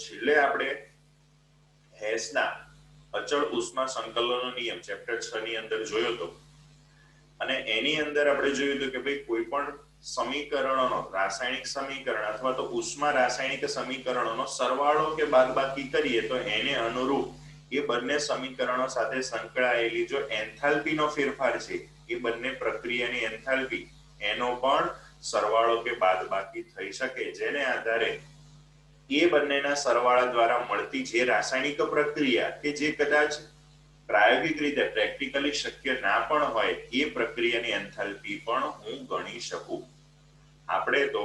છેલ્લે આપણે હેસના અચળ ઉષ્મા સંકલનનો નિયમ ચેપ્ટર 6 ની અંદર જોયો હતો અને એની અંદર આપણે જોયું હતું કે ભાઈ કોઈ પણ સમીકરણોનો રાસાયણિક સમીકરણ અથવા તો ઉષ્મા રાસાયણિક સમીકરણોનો સરવાળો કે બાદબાકી કરીએ તો એને અનુરૂપ એ બંને સમીકરણો સાથે સંકળાયેલી જો એન્થાલ્પીનો ફેરફાર છે એ બંને પ્રક્રિયાની એન્થાલ્પી એનો પણ સરવાળો કે બાદબાકી થઈ શકે જેને આધારે એ બંનેના સરવાળા દ્વારા મળતી જે રાસાયણિક પ્રક્રિયા કે જે કદાચ પ્રાયોગિક રીતે પ્રેક્ટિકલી શક્ય ના પણ હોય એ પ્રક્રિયાની એન્થાલ્પી પણ હું ગણી શકું. આપણે તો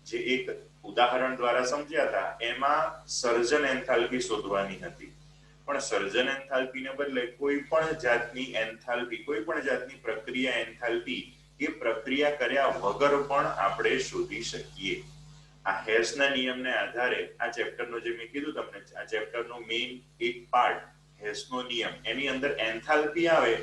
જે એક ઉદાહરણ દ્વારા સમજ્યા હતા એમાં સર્જન એન્થાલ્પી શોધવાની હતી પણ સર્જન એન્થાલ્પીને બદલે કોઈ પણ જાતની એન્થાલ્પી કોઈ પણ જાતની પ્રક્રિયા એન્થાલ્પી એ પ્રક્રિયા કર્યા વગર પણ આપણે શોધી શકીએ. આ હેસના નિયમને આધારે આ ચેપ્ટરનો જે મેં કીધું તમને આ ચેપ્ટરનો મેઇન એક પાર્ટ હેસનો નિયમ એની અંદર એન્થાલ્પી આવે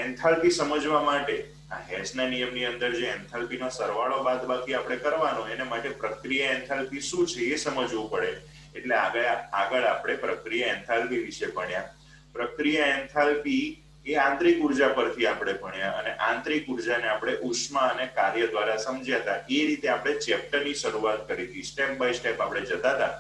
એન્થાલ્પી સમજવા માટે આ હેસના નિયમની અંદર જે એન્થાલ્પીનો સરવાળો બાદબાકી આપણે કરવાનો એના માટે પ્રક્રિયા એન્થાલ્પી શું છે એ સમજવું પડે એટલે આગળ આપણે પ્રક્રિયા એન્થાલ્પી વિશે ભણ્યા. પ્રક્રિયા એન્થાલ્પી એ આંતરિક ઉર્જા પરથી આપણે ભણ્યા અને આંતરિક ઉર્જાને આપણે ઉષ્મા અને કાર્ય દ્વારા સમજ્યા હતા. એ રીતે આપણે ચેપ્ટરની શરૂઆત કરી હતી. સ્ટેપ બાય સ્ટેપ આપણે જતા હતા.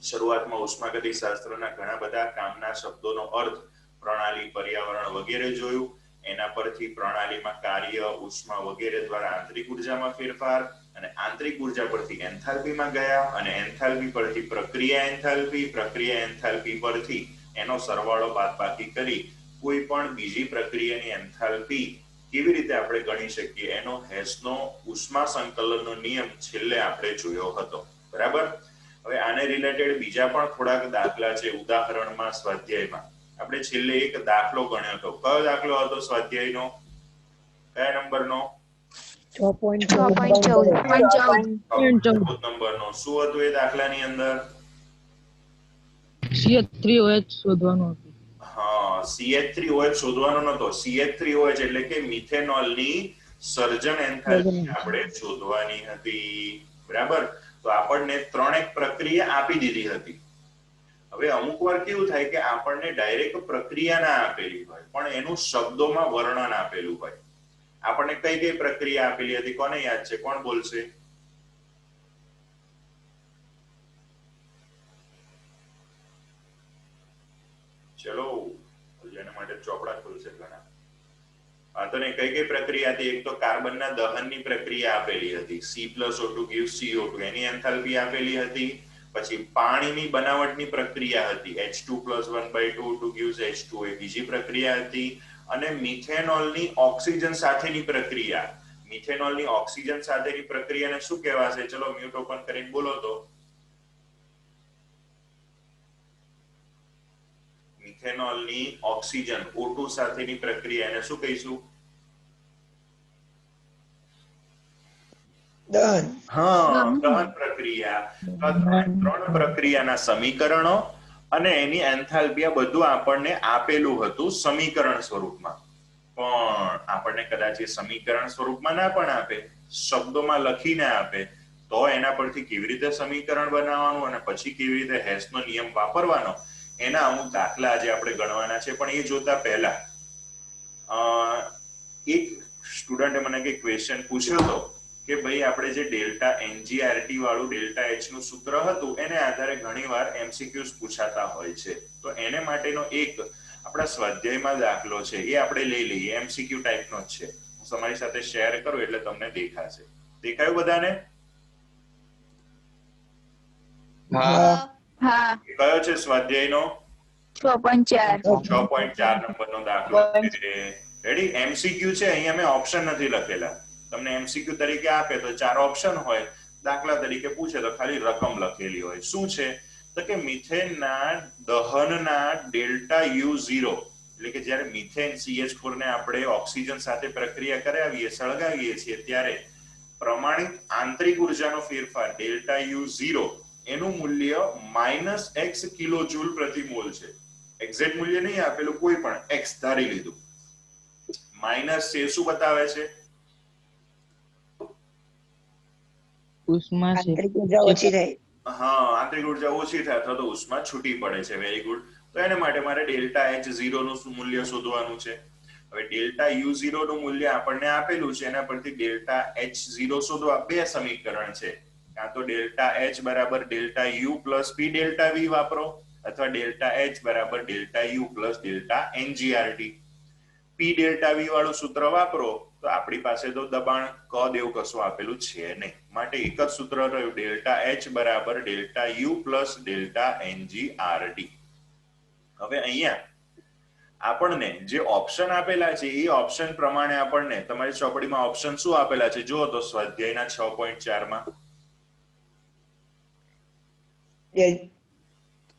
શરૂઆતમાં ઉષ્માગતિશાસ્ત્રના ઘણા બધા કામના શબ્દોનો અર્થ પ્રણાલી પર્યાવરણ વગેરે જોયું. એના પરથી પ્રણાલીમાં કાર્ય ઉષ્મા વગેરે દ્વારા આંતરિક ઉર્જામાં ફેરફાર અને આંતરિક ઉર્જા પરથી એન્થાલ્પીમાં ગયા અને એન્થાલ્પી પરથી પ્રક્રિયા એન્થાલ્પી પરથી એનો સરવાળો બાદબાકી કરી કોઈ પણ બીજી પ્રક્રિયાની એન્થાલ્પી કેવી રીતે આપણે ગણી શકીએ એનો હેસનો ઉષ્મા સંકલનનો નિયમ છેલ્લે આપણે જોયો હતો. બરાબર. હવે આને રિલેટેડ બીજા પણ થોડાક દાખલા છે. ઉદાહરણમાં સ્વાધ્યાયમાં આપણે છેલ્લે એક દાખલો ગણ્યો હતો. કયો દાખલો હતો સ્વાધ્યાયનો? કયા નંબરનો? 6.14 નંબરનો. શું હતું એ દાખલાની અંદર? CH3OH શોધવાનું હતું. હા, CH3OH શોધવાનો નતો. CH3OH એટલે કે મિથેનોલની સર્જન એન્થાલ્પી આપણે શોધવાની હતી. બરાબર. તો આપણને ત્રણેક પ્રક્રિયા આપી દીધી હતી. હવે અમુક વાર કેવું થાય કે આપણને ડાયરેક્ટ પ્રક્રિયા ના આપેલી હોય પણ એનું શબ્દોમાં વર્ણન આપેલું હોય. આપણને કઈ કઈ પ્રક્રિયા આપેલી હતી કોને યાદ છે? કોણ બોલશે? ચલો એના માટે ચોપડા ખુલશે ઘણા. તો ને કઈ કઈ પ્રક્રિયા હતી? એક તો કાર્બનના દહનની પ્રક્રિયા આપેલી હતી. C+O2 gives CO2 એની એન્થાલ્પી આપેલી હતી. પછી પાણીની બનાવટની પ્રક્રિયા હતી. H2+1/2 gives H2 એ બીજી પ્રક્રિયા હતી. અને મિથેનોલની ઓક્સિજન સાથેની પ્રક્રિયા. મિથેનોલની ઓક્સિજન સાથેની પ્રક્રિયાને શું કહેવાશે? ચલો મ્યુટ ઓપન કરીને બોલો તો. મિથેનોલની ઓક્સિજન O2 સાથેની પ્રક્રિયાને શું કહીશું? દહન. હા, દહન પ્રક્રિયા. ત્રણ પ્રક્રિયાના સમીકરણો અને એની એન્થાલ્પી બધું આપણને આપેલું હતું સમીકરણ સ્વરૂપમાં. પણ આપણને કદાચ એ સમીકરણ સ્વરૂપમાં ના પણ આપે, શબ્દોમાં લખીને આપે તો એના પરથી કેવી રીતે સમીકરણ બનાવવાનું અને પછી કેવી રીતે હેસનો નિયમ વાપરવાનો એના અમુક દાખલા આજે આપણે ગણવાના છે. પણ એ જોતા પહેલા એક સ્ટુડન્ટે મને કે ક્વેશ્ચન પૂછ્યો હતો કે ભાઈ આપણે જે ડેલ્ટા NGRT વાળું ડેલ્ટા H નું સૂત્ર હતું એને આધારે ઘણીવાર MCQs પૂછાતા હોય છે. તો એને માટેનો એક આપણા સ્વાધ્યાયમાં દાખલો છે એ આપણે લઈ લઈએ. MCQ ટાઈપનો જ છે. હું તમારી સાથે શેર કરું એટલે તમને દેખાશે. દેખાયું બધાને? હા. કયો છે સ્વાધ્યાયનો? 6.4 નંબરનો દાખલો છે. રેડી? MCQ છે. અહીંયા મેં ઓપ્શન નથી લખેલા. તમને MCQ તરીકે આપે તો 4 ઓપ્શન હોય. દાખલા તરીકે પૂછે તો ખાલી રકમ લખેલી હોય. શું છે? તો કે મિથેનના દહનના ડેલ્ટા U0 એટલે કે જ્યારે મિથેન CH4 ને આપણે ઓક્સિજન સાથે પ્રક્રિયા કરાવીએ સળગાવીએ છીએ ત્યારે પ્રમાણિત આંતરિક ઉર્જાનો ફેરફાર ડેલ્ટા U0 એનું મૂલ્ય -x કિલોજૂલ પ્રતિ મોલ છે. એક્ઝેક્ટ મૂલ્ય નહીં આપેલું, કોઈ પણ x ધારી લીધું. માઈનસ છે શું બતાવે છે? ઉષ્મા છે. આંતરિક ઉર્જા ઓછી થાય. હા, આંતરિક ઉર્જા ઓછી થાય અથવા તો ઉષ્મા છૂટી પડે છે. Very good. તો એને માટે મારે ડેલ્ટા એચ ઝીરો નું મૂલ્ય શોધવાનું છે. હવે ડેલ્ટા યુ ઝીરો નું મૂલ્ય આપણને આપેલું છે, એના પરથી ડેલ્ટા એચ ઝીરો શોધવા બે સમીકરણ છે. કાં તો ડેલ્ટા એચ બરાબર delta U plus P delta V વાપરો, અથવા ડેલ્ટા એચ બરાબર delta U plus delta ngRT. P delta V વાળું સૂત્ર વાપરો તો આપણી પાસે તો દબાણ કદ એવું કશું આપેલું છે નહીં, માટે એક જ સૂત્ર રહ્યું, ડેલ્ટા એચ બરાબર delta U plus delta NGRT. હવે અહીંયા આપણને જે ઓપ્શન આપેલા છે એ ઓપ્શન પ્રમાણે આપણને તમારી ચોપડીમાં ઓપ્શન શું આપેલા છે જુઓ તો સ્વાધ્યાયના 6.4 માં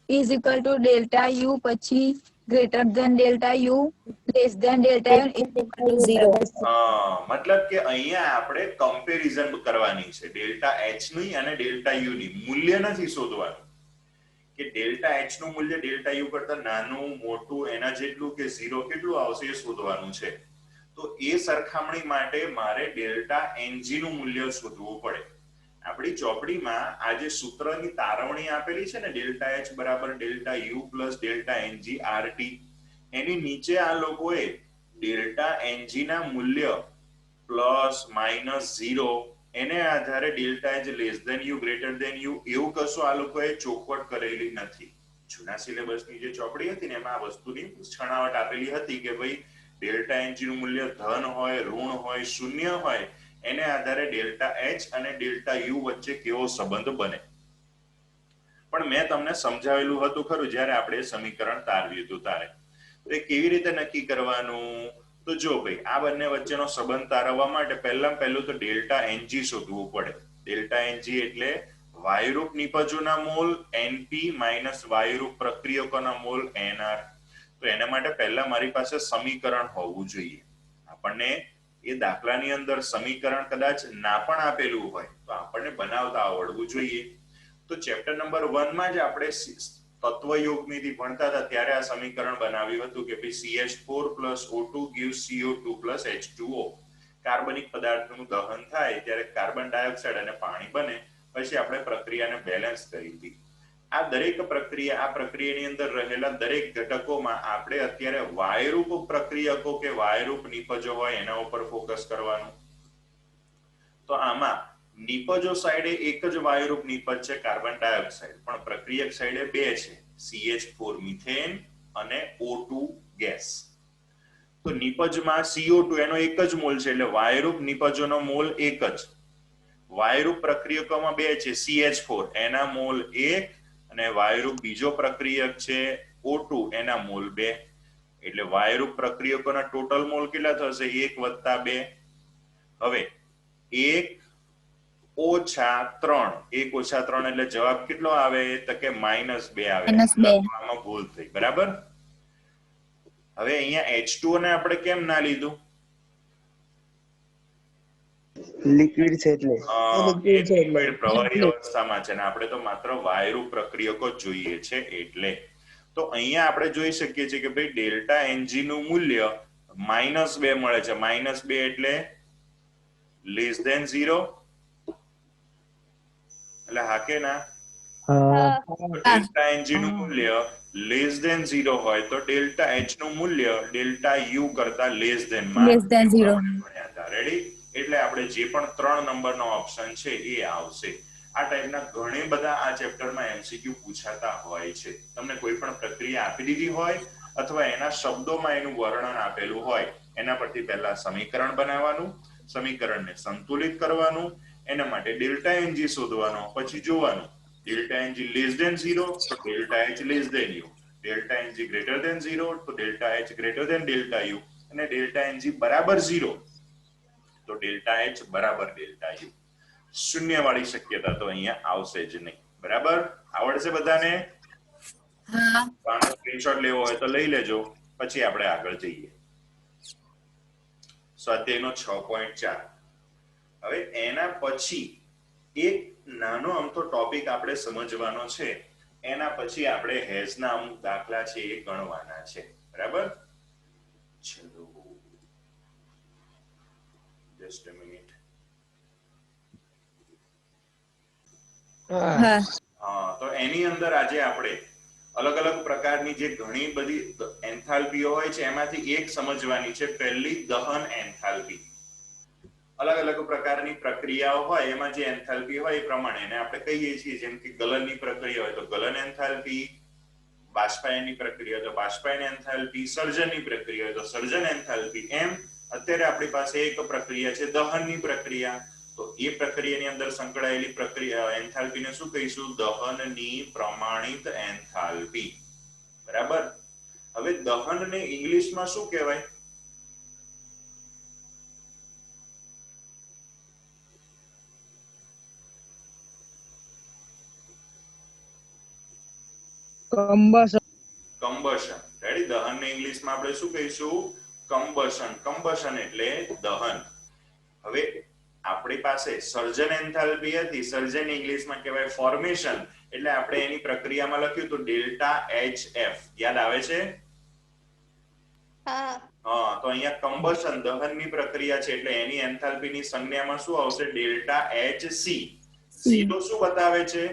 is equal to delta u પછી greater than delta u less than delta u is equal to 0. મતલબ કે અહીંયા આપણે કમ્પેરિઝન કરવાની છે ડેલ્ટા એચ ની અને ડેલ્ટા યુ ની. મૂલ્ય નથી શોધવાનું કે ડેલ્ટા એચ નું મૂલ્ય ડેલ્ટા યુ કરતા નાનું મોટું એના જેટલું કે ઝીરો કેટલું આવશે એ શોધવાનું છે. તો એ સરખામણી માટે મારે ડેલ્ટા એનજી નું મૂલ્ય શોધવું પડે. આપણી ચોપડીમાં આ જે સૂત્રની તારવણી આપેલી છે ને ડેલ્ટા એચ બરાબર delta U plus delta ng RT, એની નીચે આ લોકોએ ડેલ્ટા એનજી ના મૂલ્ય પ્લસ માઇનસ ઝીરો એને આધારે delta H less than U greater than U એવું કશું આ લોકોએ ચોખવટ કરેલી નથી. જૂના સિલેબસની જે ચોપડી હતી ને એમાં આ વસ્તુની છણાવટ આપેલી હતી કે ભાઈ ડેલ્ટા એનજી નું મૂલ્ય ધન હોય, ઋણ હોય, શૂન્ય હોય, એને આધારે ડેલ્ટા એચ અને ડેલ્ટા યુ વચ્ચે કેવો સંબંધ બને. પણ મેં તમને સમજાવેલું હતું ખરું જ્યારે આપણે સમીકરણ તારવ્યું હતું ત્યારે. તો એ કેવી રીતે નક્કી કરવાનું? તો જો ભાઈ આ બંને વચ્ચેનો સંબંધ તારવવા માટે પહેલું તો ડેલ્ટા એનજી શોધવું પડે. ડેલ્ટા એનજી એટલે વાયુરૂપ નિપજોના મોલ એનપી માઇનસ વાયુરૂપ પ્રક્રિયકોના મોલ એનઆર. તો એના માટે પહેલા મારી પાસે સમીકરણ હોવું જોઈએ. આપણને એ દાખલાની અંદર સમીકરણ કદાચ ના પણ આપેલું હોય તો આપણને બનાવતા આવડવું જોઈએ. તો ચેપ્ટર નંબર 1 માં જ આપણે તત્વયોગની ભણતા હતા ત્યારે આ સમીકરણ બનાવ્યું હતું કે ભાઈ CH4 O2 gives CO2 H2O. કાર્બનિક પદાર્થનું દહન થાય ત્યારે કાર્બન ડાયોક્સાઇડ અને પાણી બને, પછી આપણે પ્રક્રિયાને બેલેન્સ કરી હતી. આ દરેક પ્રક્રિયા, આ પ્રક્રિયાની અંદર રહેલા દરેક ઘટકોમાં આપણે અત્યારે વાયુરૂપ પ્રક્રિયકો કે વાયુરૂપ નિપજો હોય એના ઉપર ફોકસ કરવાનું. તો આમાં નિપજો સાઈડે એક જ વાયુરૂપ નિપજ છે કાર્બન ડાયોક્સાઇડ, પણ પ્રક્રિયક સાઈડે બે છે, CH4 મિથેન અને O2 ગેસ. તો નિપજમાં CO2 એનો એક જ મોલ છે એટલે વાયુરૂપ નિપજોનો મોલ એક જ. વાયુરૂપ પ્રક્રિયકોમાં બે છે, CH4 એના મોલ 1 અને વાયુરૂપ બીજો પ્રક્રિયક છે O2 એના મોલ 2. એટલે વાયુરૂપ પ્રક્રિયકોના ટોટલ મોલ કેટલા થશે? 1 + 2. હવે 1 ઓછા 3, 1 ઓછા 3 એટલે જવાબ કેટલો આવે? તો કે -2 આવે. આમાં ભૂલ થઈ, બરાબર. હવે અહીંયા H2O ને આપણે કેમ ના લીધું? લિક્વિડ છે એટલે લિક્વિડ પ્રવાહી અવસ્થામાં છે ને આપણે તો માત્ર વાયુરૂપ પ્રક્રિયકો જોઈએ છે એટલે. તો અહીંયા આપણે જોઈ શકીએ છીએ કે ભાઈ ડેલ્ટા એનજી નું મૂલ્ય -2 મળે છે. -2 એટલે લેસ ધેન 0 એટલે હા કે ના? ડેલ્ટા એનજી નું મૂલ્ય લેસ ધેન 0 હોય તો ડેલ્ટા એચ નું મૂલ્ય ડેલ્ટા યુ કરતા લેસ ધેન માં ભણ્યા હતા. રેડી? એટલે આપણે જે પણ 3 નંબરનો ઓપ્શન છે એ આવશે. આ ટાઈપના ઘણી બધા આ ચેપ્ટરમાં એમસીક્યુ પૂછાતા હોય છે. તમને કોઈ પણ પ્રક્રિયા આપી દીધી હોય અથવા એના શબ્દોમાં એનું વર્ણન આપેલું હોય, એના પરથી પહેલા સમીકરણ બનાવવાનું, સમીકરણને સંતુલિત કરવાનું, એના માટે ડેલ્ટા એનજી શોધવાનો, પછી જોવાનું ડેલ્ટા એનજી લેસ ધેન 0 તો delta H less than U, delta n g greater than 0 તો delta H greater than delta U, અને ડેલ્ટા એનજી બરાબર 0 તો ડેલ્ટા એચ બરાબર ડેલ્ટા યુ. શૂન્ય વાળી શક્યતા તો અહીંયા આવશે જ નહીં. બરાબર? આવડશે બધાને? હા. આનો સ્ક્રીનશોટ લેવો હોય તો લઈ લેજો, પછી આપણે આગળ જઈએ. સ્વાધ્યાયનો 6.4. હવે એના પછી એક નાનો અમથો ટોપિક આપણે સમજવાનો છે. એના પછી આપણે હેઝના અમુક દાખલા છે એ ગણવાના છે. બરાબર? ચલો, just a minute. તો એની અંદર આજે આપણે અલગ અલગ પ્રકારની જે ઘણી બધી એન્થાલ્પીઓ હોય છે એમાંથી એક સમજવાની છે. પહેલી દહન એન્થાલ્પી. અલગ અલગ પ્રકારની પ્રક્રિયાઓ હોય એમાં જે એન્થાલ્પી હોય એ પ્રમાણે એને આપણે કહીએ છીએ. જેમ કે ગલનની પ્રક્રિયા હોય તો ગલન એન્થાલ્પી, બાષ્પાયનની પ્રક્રિયા હોય તો બાષ્પાયન એન્થાલ્પી, સર્જનની પ્રક્રિયા હોય તો સર્જન એન્થાલ્પી. એમ અત્યારે આપણી પાસે એક પ્રક્રિયા છે દહનની પ્રક્રિયા. તો એ પ્રક્રિયાની અંદર સંકળાયેલી પ્રક્રિયા એન્થાલ્પીને શું કહીશું? દહનની પ્રમાણિત એન્થાલ્પી. બરાબર. હવે દહનને ઇંગ્લિશમાં શું કહેવાય? કમ્બશન. રેડી? દહનને ઇંગ્લિશમાં આપણે શું કહીશું? કમ્બશન. કમ્બશન એટલે દહન. હવે આપણી પાસે સર્જન એન્થાલ્પી હતી. સર્જન ઇંગ્લિશમાં કહેવાય ફોર્મેશન. એટલે આપણે એની પ્રક્રિયામાં લખ્યું તો ડેલ્ટા HF. યાદ આવે છે? હા. તો અહીંયા કમ્બશન દહનની પ્રક્રિયા છે એટલે એની એન્થાલ્પીની સંજ્ઞામાં શું આવશે? Delta HC. C તો શું બતાવે છે?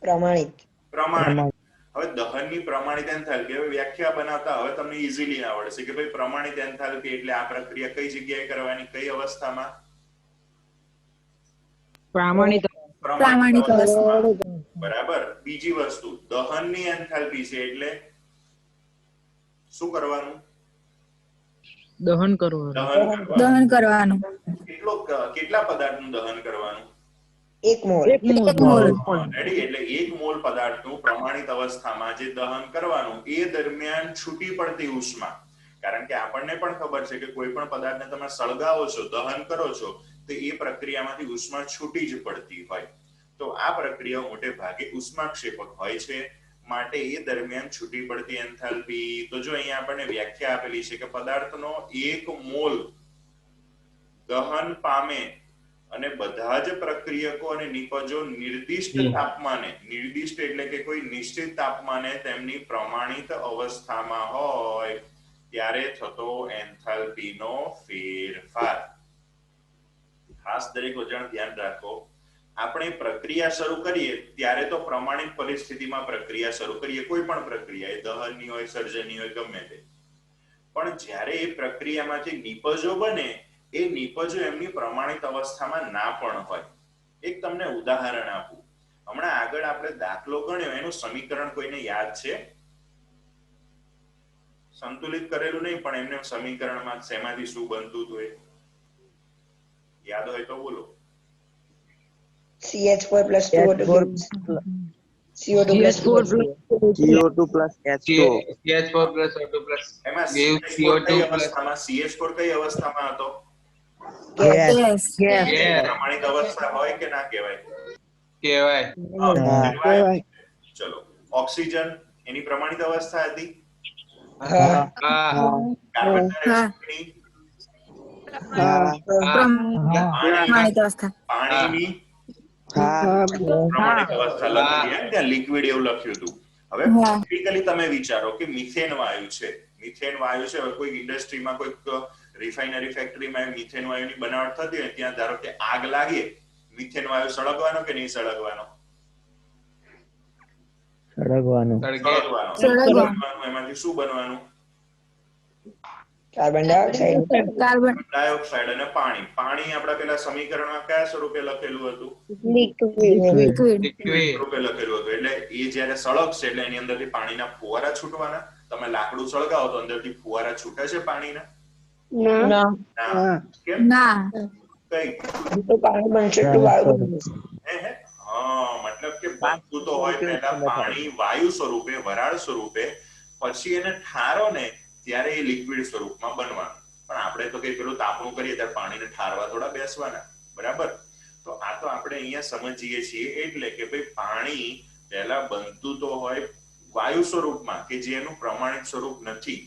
પ્રમાણિત. પ્રમાણિત. હવે દહનની પ્રમાણિત એન્થાલ્પી હવે વ્યાખ્યા બનાવતા હવે તમને ઈઝીલી આવડશે કે ભાઈ પ્રમાણિત એન્થાલ્પી એટલે આ પ્રક્રિયા કઈ જગ્યાએ કરવાની, કઈ અવસ્થામાં? પ્રામાણિક અવસ્થામાં. બરાબર. બીજી વસ્તુ દહનની એન્થાલ્પી છે એટલે શું કરવાનું? દહન કરવાનું. દહન કરવાનું. કેટલા પદાર્થનું દહન કરવાનું? 1 મોલ. રેડી? એટલે 1 મોલ પદાર્થનું પ્રમાણિત અવસ્થામાં જે દહન કરવાનું એ દરમિયાન છૂટી પડતી ઉષ્મા. કારણ કે આપણને પણ ખબર છે કે કોઈ પણ પદાર્થને તમે સળગાવો છો, દહન કરો છો તો એ પ્રક્રિયામાંથી ઉષ્મા છૂટી જ પડતી હોય. તો આ પ્રક્રિયા મોટે ભાગે ઉષ્માક્ષેપક હોય છે. માટે એ દરમિયાન છૂટી પડતી એન્થાલ્પી. તો જો અહીંયા આપણને વ્યાખ્યા આપેલી છે કે પદાર્થનો 1 મોલ દહન પામે અને બધા જ પ્રક્રિયકો અને નિપજો નિર્દિષ્ટ તાપમાને, નિર્દિષ્ટ એટલે કે કોઈ નિશ્ચિત તાપમાને તેમની પ્રમાણિત અવસ્થામાં હોય ત્યારે થતો એન્થાલ્પીનો ફેરફાર. ખાસ દરેક વજણ ધ્યાન રાખો. આપણે પ્રક્રિયા શરૂ કરીએ ત્યારે તો પ્રમાણિત પરિસ્થિતિમાં પ્રક્રિયા શરૂ કરીએ. કોઈ પણ પ્રક્રિયા, એ દહનની હોય, સર્જનની હોય, ગમે તે. પણ જ્યારે એ પ્રક્રિયામાંથી નિપજો બને એ નિપજો એમની પ્રમાણિત અવસ્થામાં ના પણ હોય. એક તમને ઉદાહરણ આપું. હમણાં આગળ આપણે દાખલો ગણ્યો એનું સમીકરણ કોઈને યાદ છે? સંતુલિત કરેલું નહીં પણ એમને સમીકરણમાં શેમાંથી શું બનતું હતું એ યાદ હોય તો બોલો. CH4 plus CO2 CO2 plus H2O. CH4 plus O2 plus એમાં gives CH4 કઈ CO2 plus અવસ્થામાં? CH4 કઈ અવસ્થામાં હતો? Gas. પ્રમાણિત અવસ્થા હોય કે ના કહેવાય? કહેવાય. કહેવાય. ચલો. ઓક્સિજન એની પ્રમાણિત અવસ્થા હતી? કાર્બન ડાયોક્સાઇડની? પ્રમાણિત અવસ્થા. પાણીની પ્રમાણિત અવસ્થા લખી એમ ત્યાં લિક્વિડ એવું લખ્યું હતું. હવે પ્રેક્ટિકલી તમે વિચારો કે મિથેન વાયુ છે. મિથેન વાયુ છે. હવે કોઈ ઇન્ડસ્ટ્રીમાં કોઈ રિફાઇનરી ફેક્ટરીમાં મિથેન વાયુની બનાવટ થતી હોય ત્યાં ધારો કે આગ લાગે, મિથેન વાયુ સળગવાનો કે નહીં સળગવાનો? સળગવાનો. એમાંથી શું બનવાનું? કાર્બન ડાયોક્સાઇડ અને પાણી. પાણી આપણા પેલા સમીકરણમાં કયા સ્વરૂપે લખેલું હતું? લિક્વિડ સ્વરૂપે લખેલું હતું. એટલે એ જ્યારે સળગશે એટલે એની અંદરથી પાણીના ફુવારા છૂટવાના. તમે લાકડું સળગાવો તો અંદરથી ફુવારા છૂટે છે પાણીના? ના. કેમ? ના. કઈ તો પાણી બનશે તો વાયુ બનશે. મતલબ કે બનતું તો હોય પહેલા પાણી વાયુ સ્વરૂપે, વરાળ સ્વરૂપે, પછી એને ઠારો ને ત્યારે એ લિક્વિડ સ્વરૂપમાં બનવાનું. પણ આપણે તો કઈ પેલું તાપણું કરીએ ત્યારે પાણીને ઠારવા થોડા બેસવાના. બરાબર. તો આ તો આપણે અહીંયા સમજીએ છીએ એટલે કે ભાઈ પાણી પહેલા બનતું તો હોય વાયુ સ્વરૂપમાં કે જેનું પ્રમાણિત સ્વરૂપ નથી.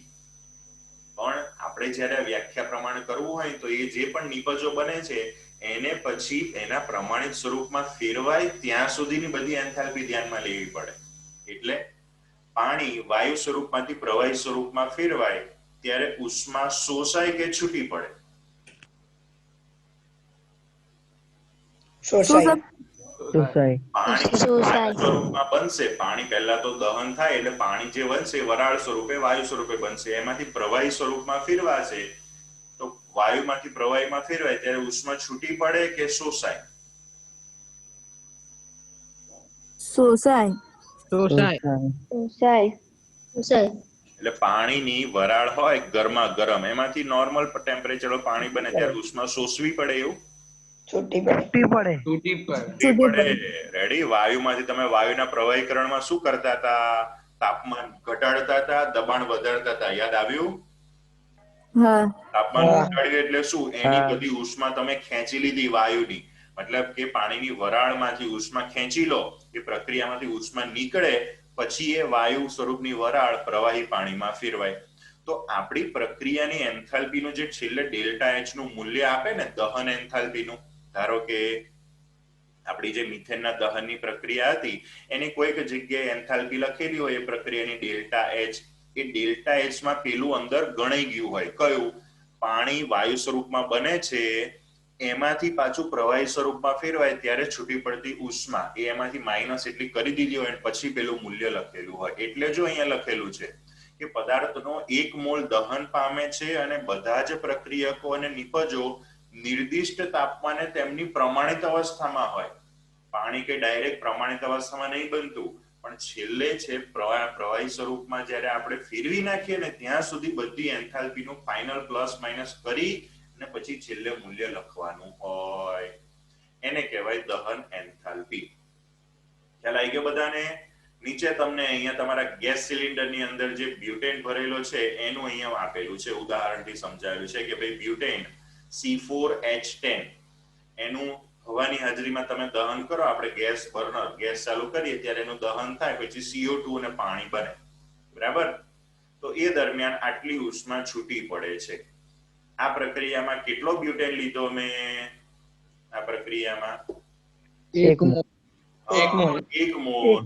પણ આપણે જ્યારે વ્યાખ્યા પ્રમાણે કરવું હોય તો એ જે પણ નિપજો બને છે એને પછી એના પ્રમાણિત સ્વરૂપમાં ફેરવાય ત્યાં સુધીની બધી એન્થાલ્પી ધ્યાનમાં લેવી પડે. એટલે પાણી વાયુ સ્વરૂપમાંથી પ્રવાહી સ્વરૂપમાં ફેરવાય ત્યારે ઉષ્મા શોષાય કે છૂટી પડે? શોષાય. તો શોષાય. પાણી શોષાય. સ્વરૂપમાં બનશે. પાણી પહેલા તો દહન થાય એટલે પાણી જે બનશે વરાળ સ્વરૂપે વાયુ સ્વરૂપે બનશે. એમાંથી પ્રવાહી સ્વરૂપમાં ફેરવાશે. તો વાયુમાંથી પ્રવાહીમાં ફેરવાય ત્યારે ઉષ્મા છૂટી પડે કે શોષાય? શોષાય. શોષાય. એટલે પાણીની વરાળ હોય ગરમા ગરમ એમાંથી નોર્મલ ટેમ્પરેચર પાણી બને ત્યારે ઉષ્મા શોષવી પડે એવું છૂટી પડે. તૂટી પડે. છૂટી પડે. રેડી? વાયુમાંથી તમે વાયુના પ્રવાહીકરણમાં શું કરતા હતા? તાપમાન ઘટાડતા હતા, દબાણ વધારતા હતા. યાદ આવ્યું? હા. તાપમાન હા. ઘટાડ્યું એટલે શું? એની બધી ઉષ્મા તમે ખેંચી લીધી વાયુની. મતલબ કે પાણીની વરાળમાંથી ઉષ્મા ખેંચી લો, એ પ્રક્રિયામાંથી ઉષ્મા નીકળે, પછી એ વાયુ સ્વરૂપની વરાળ પ્રવાહી પાણીમાં ફેરવાય. તો આપણી પ્રક્રિયાની એન્થાલ્પીનું જે છેલ્લે ડેલ્ટા એચ નું મૂલ્ય આપે ને દહન એન્થાલ્પીનું, ધારો કે આપણી જે મિથેનના દહનની પ્રક્રિયા હતી એની કોઈક જગ્યાએ એન્થાલ્પી લખેલી હોય એ પ્રક્રિયાની ડેલ્ટા એચ, એ ડેલ્ટા એચ માં પેલું અંદર ગણાઈ ગયું હોય. કયું? પાણી વાયુ સ્વરૂપમાં બને છે એમાંથી પાછું પ્રવાહી સ્વરૂપમાં ફેરવાય ત્યારે છૂટી પડતી ઉષ્મા એ એમાંથી માઇનસ એટલી કરી દીધી હોય પછી પેલું મૂલ્ય લખેલું હોય. એટલે જો અહીંયા લખેલું છે કે પદાર્થનો 1 મોલ દહન પામે છે અને બધા જ પ્રક્રિયકો અને નિપજો નિર્દિષ્ટ તાપમાને તેમની પ્રમાણિત અવસ્થામાં હોય. પાણી કે ડાયરેક્ટ પ્રમાણિત અવસ્થામાં નહીં બનતું, પણ છેલ્લે છે પ્રવાહી સ્વરૂપમાં જ્યારે આપણે ફેરવી નાખીએ ને ત્યાં સુધી બધી એન્થાલ્પીનું ફાઇનલ પ્લસ માઇનસ કરી અને પછી છેલ્લે મૂલ્ય લખવાનું હોય. એને કહેવાય દહન એન્થાલ્પી. ખ્યાલ આવી ગયો બધાને? નીચે તમને અહીંયા તમારા ગેસ સિલિન્ડરની અંદર જે બ્યુટેન ભરેલો છે એનું અહીંયા આપેલું છે, ઉદાહરણથી સમજાવેલું છે કે ભાઈ બ્યુટેન C4H10 એનું હવાની હાજરીમાં તમે દહન કરો, આપણે ગેસ બર્નર ગેસ ચાલુ કરીએ ત્યારે એનું દહન થાય, પછી CO2 અને પાણી બને. બરાબર? તો એ દરમિયાન આટલી ઉષ્મા છૂટી પડે છે. આ પ્રક્રિયામાં કેટલો બ્યુટેન લીધો મેં? આ પ્રક્રિયામાં 1 મોલ.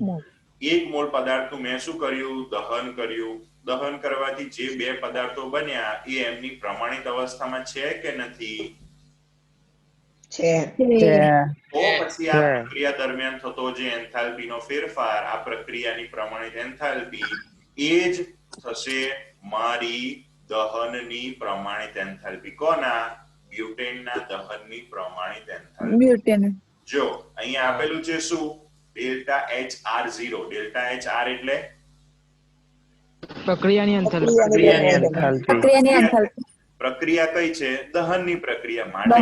1 મોલ પદાર્થનું મેં શું કર્યું? દહન કર્યું. દહન કરવાથી જે બે પદાર્થો બન્યા એ એમની પ્રમાણિત અવસ્થામાં છે કે નથી? છે. તો પછી આ પ્રક્રિયા દરમિયાન થતો જે એન્થાલ્પીનો ફેરફાર, આ પ્રક્રિયાની પ્રમાણિત એન્થાલ્પી એ જ થશે મારી દહનની પ્રમાણિત એન્થાલ્પી. કોના? બ્યુટેનના દહનની પ્રમાણિત એન્થાલ્પી. જો અહીંયા આપેલું છે શું? Delta HR0. ડેલ્ટા HR એટલે પ્રક્રિયાની એન્થાલ્પી. પ્રક્રિયા કઈ છે? દહનની પ્રક્રિયા માટે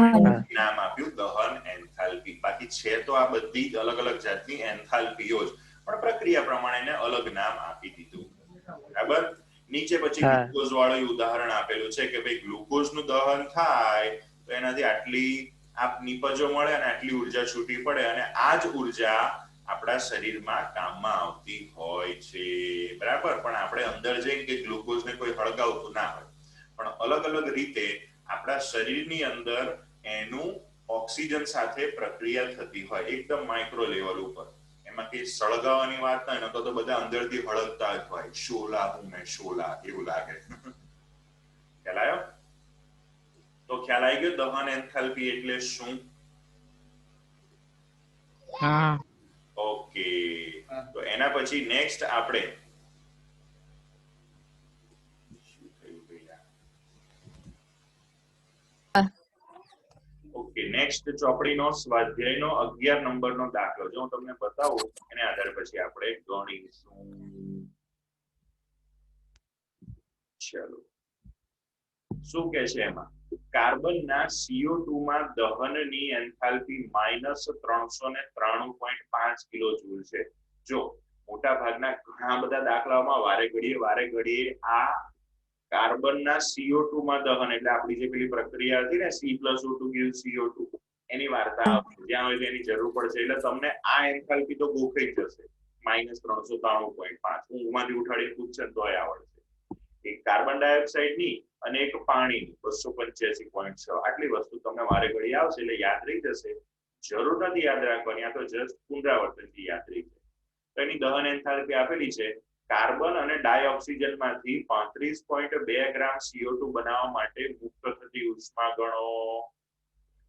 નામ આપ્યું દહન એન્થાલ્પી. બાકી છે તો આ બધી અલગ અલગ જાતની એન્થાલ્પીઓ જ, પણ પ્રક્રિયા પ્રમાણે અલગ નામ આપી દીધું. બરાબર? નીચે પછી ગ્લુકોઝ વાળું ઉદાહરણ આપેલું છે કે ભાઈ ગ્લુકોઝનું દહન થાય તો એનાથી આટલી આ નિપજો મળે અને આટલી ઉર્જા છૂટી પડે અને આ જ ઉર્જા આપણા શરીરમાં કામમાં આવતી હોય છે. બરાબર? પણ આપણે અંદર જઈને કે ગ્લુકોઝને કોઈ હળગાવતું ના હોય, પણ અલગ અલગ રીતે આપણા શરીરની અંદર એનું ઓક્સિજન સાથે પ્રક્રિયા થતી હોય એકદમ માઇક્રો લેવલ ઉપર. એમાં કે સળગાવવાની વાત ના, નતો તો બધા અંદરથી હળગતા જ હોય. શોલા હું મેં શોલા એવું લાગે. ખ્યાલ આવ્યો? તો ખ્યાલ આવી ગયો દહન એન્થાલ્પી એટલે શું? હા. ઓકે. તો એના પછી નેક્સ્ટ આપણે નેક્સ્ટ ચોપડીનો સ્વાધ્યાયનો 11 નંબરનો દાખલો જો હું તમને બતાવું એને આધારે પછી આપણે ગણીશું. ચલો, શું કે છે એમાં? કાર્બનના CO2 માં દહનની એન્થાલ્પી -393.5 કિલોજૂલ છે. જો મોટા ભાગના ઘણા બધા દાખલાઓમાં વારે ઘડીએ આ કાર્બનના CO2 માં દહન એટલે આપણી જે પેલી પ્રક્રિયા હતી ને C+O2 gives CO2 એની વાર્તા જ્યાં હોય એની જરૂર પડશે એટલે તમને આ એન્થાલ્પી તો ગોખાઈ જશે. -393.5 ઊંઘમાંથી ઉઠાડીને પૂછશે તોય આવડશે. એક કાર્બન ડાયોક્સાઇડની અને એક પાણીની 285.6 આટલી વસ્તુ તમને વારે ઘડી આવશે એટલે યાદ રહી જશે. જરૂર નથી યાદ રાખવાની, આ તો જસ્ટ પુનરાવર્તનથી યાદ રહી જાય. તો એની દહન એન્થાલ્પી આપેલી છે. કાર્બન અને ડાયોક્સિજનમાંથી 35.2 ગ્રામ CO2 બનાવવા માટે મુક્ત થતી ઉષ્મા ગણો.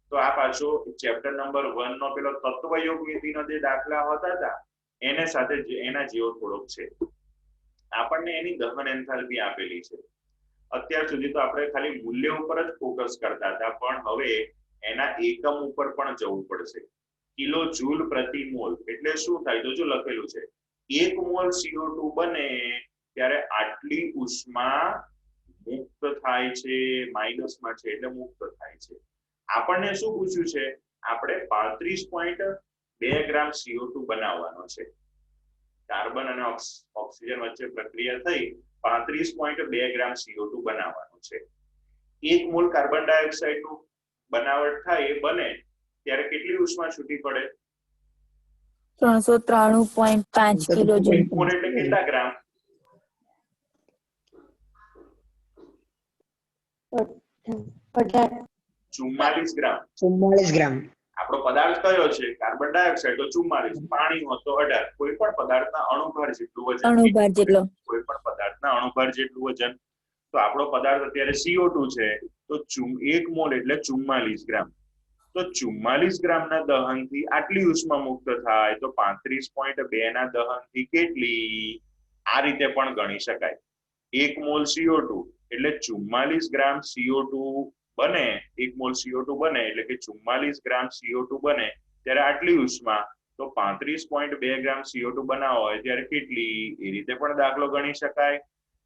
તો આ પાછો ચેપ્ટર નંબર 1 નો પેલો તત્વયોગ વિધિનો જે દાખલા હોતા હતા એને સાથે એના જેવો થોડોક છે. આપણને એની દહન એન્થાલ્પી આપેલી છે. અત્યાર સુધી તો આપણે ખાલી મૂલ્ય ઉપર જ ફોકસ કરતા હતા, પણ હવે એના એકમ ઉપર પણ જવું પડશે. કિલો જૂલ પ્રતિ મોલ એટલે શું થાય? તો જો લખેલું છે 1 મોલ CO2 બને ત્યારે આટલી ઉષ્મા મુક્ત થાય છે, માઇનસમાં છે એટલે મુક્ત થાય છે. આપણને શું પૂછ્યું છે? આપણે 35.2 ગ્રામ CO2 બનાવવાનો છે. કાર્બન અને ઓક્સિજન વચ્ચે પ્રક્રિયા થઈ 35.2 ગ્રામ CO2 બનાવવાનું છે. 1 મોલ કાર્બન ડાયોક્સાઇડ નું બનાવટ થાય એ બને ત્યારે કેટલી ઉષ્મા છૂટી પડે? 393.5 કિલો જૂલ. 1 મોલ એટલે કેટલા ગ્રામ? 44 ગ્રામ. 44 ગ્રામ. આપણો પદાર્થ કયો છે? Carbon dioxide. તો 44. પાણી હોય તો 18. કોઈ પણ પદાર્થના અણુભાર જેટલું વજન. અણુભાર જેટલો. કોઈ પણ પદાર્થના અણુભાર જેટલું વજન. તો આપણો પદાર્થ અત્યારે CO2 છે, તો 1 મોલ એટલે 44 ગ્રામ. તો 44 ગ્રામના દહનથી આટલી ઉષ્મા મુક્ત થાય, તો 35.2 ના દહનથી કેટલી? આ રીતે પણ ગણી શકાય. 1 મોલ CO2 એટલે 44 ગ્રામ CO2 બને. 1 મોલ CO2 બને એટલે કે 44 ગ્રામ CO2 બને ત્યારે આટલી ઉષ્મા. તો 35.2 ગ્રામ CO2 બનાવવો હોય ત્યારે કેટલી? એ રીતે પણ દાખલો ગણી શકાય.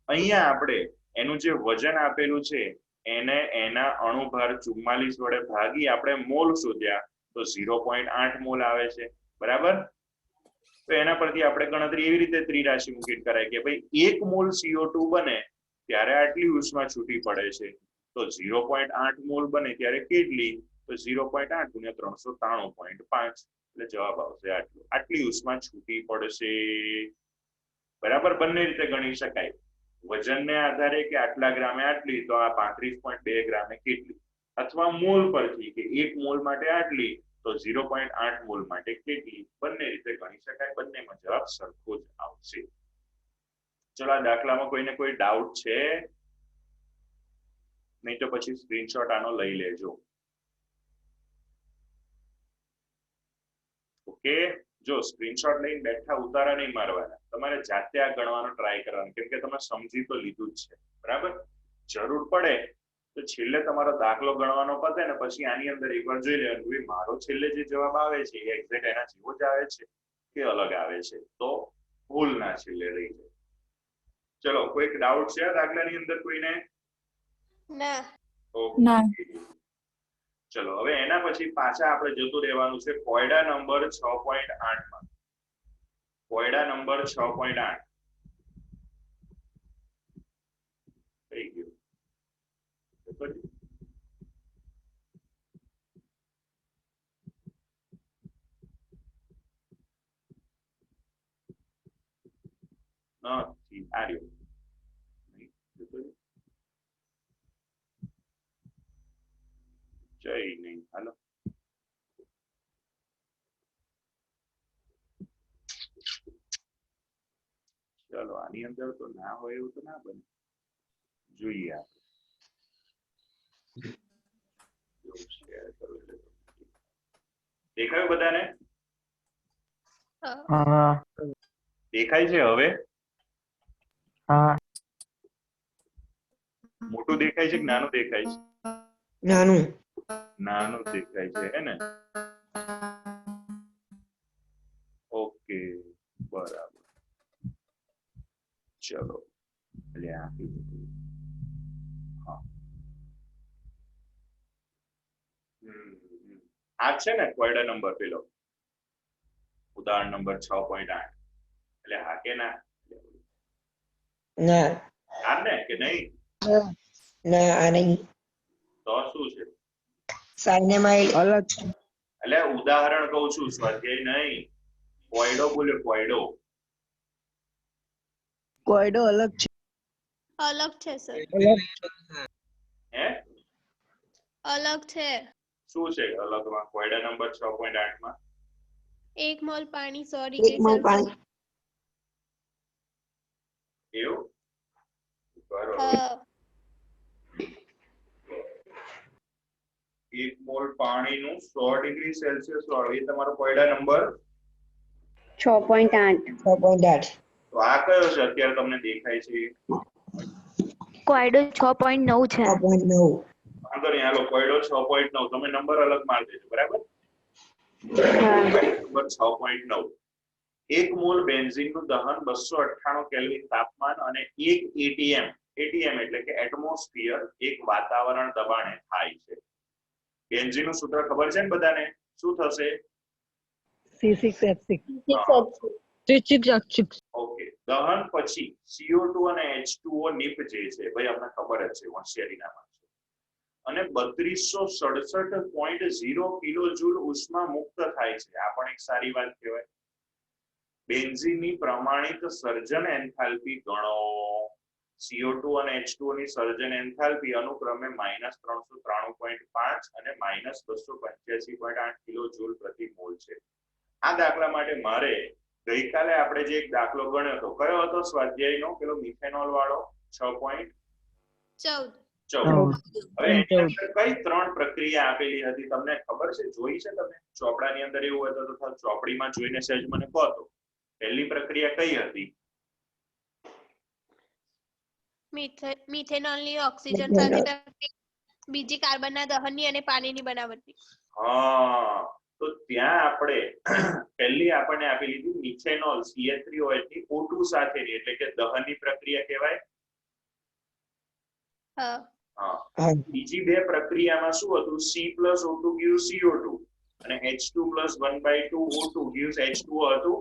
અહીંયા આપણે એનું જે વજન આપેલું છે એને એના અણુભાર 44 વડે ભાગી આપણે મોલ શોધ્યા, તો 0.8 મોલ આવે છે. બરાબર? તો એના પરથી આપણે ગણતરી એવી રીતે ત્રિરાશિ મૂકી કરાય કે ભાઈ 1 મોલ CO2 બને ત્યારે આટલી ઉષ્મા છૂટી પડે છે, તો 0.8 મોલ બને ત્યારે કેટલી? તો 0.8 ગુણ્યા 393.5 એટલે જવાબ આવશે આટલું. આટલી ઉષ્મા છૂટી પડશે. બરાબર? બંને રીતે ગણી શકાય. વજનને આધારે કે આટલા ગ્રામે આટલી, તો આ 35.2 ગ્રામે કેટલી, અથવા મોલ પરથી કે 1 મોલ માટે આટલી, તો 0.8 મોલ માટે કેટલી. બંને રીતે ગણી શકાય. બંનેમાં જવાબ સરખો જ આવશે. ચલો આ દાખલામાં કોઈને કોઈ ડાઉટ છે? નહીં તો પછી સ્ક્રીનશોટ આનો લઈ લેજો. ઓકે, જો સ્ક્રીનશોટ લઈને બેઠા ઉતારા નહીં મારવાના, તમારે જાતે આ ગણવાનો ટ્રાય કરવાનો, કેમ કે તમે સમજી તો લીધું જ છે. બરાબર? જરૂર પડે તો છેલ્લે તમારો દાખલો ગણવાનો પતે ને પછી આની અંદર એકવાર જોઈ લેવાનું કે મારો છેલ્લે જે જવાબ આવે છે એ એક્ઝેક્ટ એના જેવો જ આવે છે કે અલગ આવે છે, તો ભૂલ ના છેલ્લે રહી જાય. ચલો, કોઈક ડાઉટ છે આ દાખલાની અંદર કોઈને? ના. ચલો હવે એના પછી પાછા આપણે જતું રહેવાનું છે કોયડા નંબર 6.8 માં. કોયડા નંબર 6.8 થઈ ગયું. નથી આવ્યો. જય નહીં. હાલો, ચલો આની અંદર તો ના હોય એવું તો ના બને. જોઈએ આપણે. દેખાયું બધાને? દેખાય છે હવે? મોટું દેખાય છે કે નાનું દેખાય છે? નાનું. નાનું દેખાય છે હે ને? ઓકે, બરાબર. ચલો એટલે આપી દીધું. હા, આ છે ને કોયડા નંબર પેલો ઉદાહરણ નંબર 6.8 એટલે હા કે ના? ના. હા ને કે નહીં? ના, આ નહીં. તો શું છે? સાયનેમાઇડ. અલગ છે. એટલે ઉદાહરણ કહું છું, સ્વાધ્યાય નહીં. કોયડો બોલ્યો, કોયડો. કોયડો અલગ છે. અલગ છે સર. હે? અલગ છે. શું છે અલગમાં કોયડા નંબર 6.8 માં? 1 મોલ પાણી 100 1 ડિગ્રી મોલ સેલ્સિયસ. પાણી. એવું? બરોબર. હા. 1 મોલ પાણીનું 100 ડિગ્રી સેલ્સિયસ વાળું, એ તમારો કોયડા નંબર 6.8. 6.8. તો આ કયો છે અત્યારે તમને દેખાય છે? કોયડો 6.9 છે. 6.9. વાંધો નહીં, હાલો કોયડો 6.9, તમે નંબર અલગ મારી દેજો, બરાબર? નંબર 6.9. 1 મોલ બેન્ઝીનનું દહન 298 કેલ્વિન તાપમાન અને 1 ATM એટલે કે એટમોસ્ફિયર, એક વાતાવરણ દબાણે થાય છે. બેન્ઝીનનું સૂત્ર ખબર છે ને બધાને? શું થશે? C6H6. ઓકે. દહન પછી CO2 અને H2O નિપજે છે, ભાઈ અમને ખબર જ છે, હોશિયારીના માં છે. અને 3267.0 કિલોજૂલ ઉષ્મા મુક્ત થાય છે. આ પણ એક સારી વાત કહેવાય. બેન્ઝીનની પ્રમાણિત સર્જન એન્થાલ્પી ગણો. CO2 અને H2O ની સર્જન એન્થાલ્પી અનુક્રમે -393.5 અને -285.8 કિલોજૂલ પ્રતિ મોલ છે. આ દાખલા માટે મારે ગઈકાલે આપણે જે એક દાખલો ગણ્યો હતો, કયો હતો સ્વાધ્યાયનો? પેલો મિથેનોલ વાળો 6.14. 14. હવે એની અંદર કઈ 3 પ્રક્રિયા આપેલી હતી તમને ખબર છે? જોઈ છે તમે ચોપડાની અંદર? એવું હોય તો ચોપડીમાં જોઈને સહેજ મને કહો તો. પહેલી પ્રક્રિયા કઈ હતી? મિથેનોલની ઓક્સિજન સાથે પ્રક્રિયા, બીજી કાર્બનના દહનની અને પાણીની બનાવટની. હા, તો ત્યાં આપણે પહેલી આપણને આપી લીધી મિથેનોલ CH3OH ની O2 સાથેની, એટલે કે દહનની પ્રક્રિયા કહેવાય. હા. બીજી બે પ્રક્રિયામાં શું હતું? C+O2 gives CO2 અને H2 + 1/2 O2 gives H2O હતું.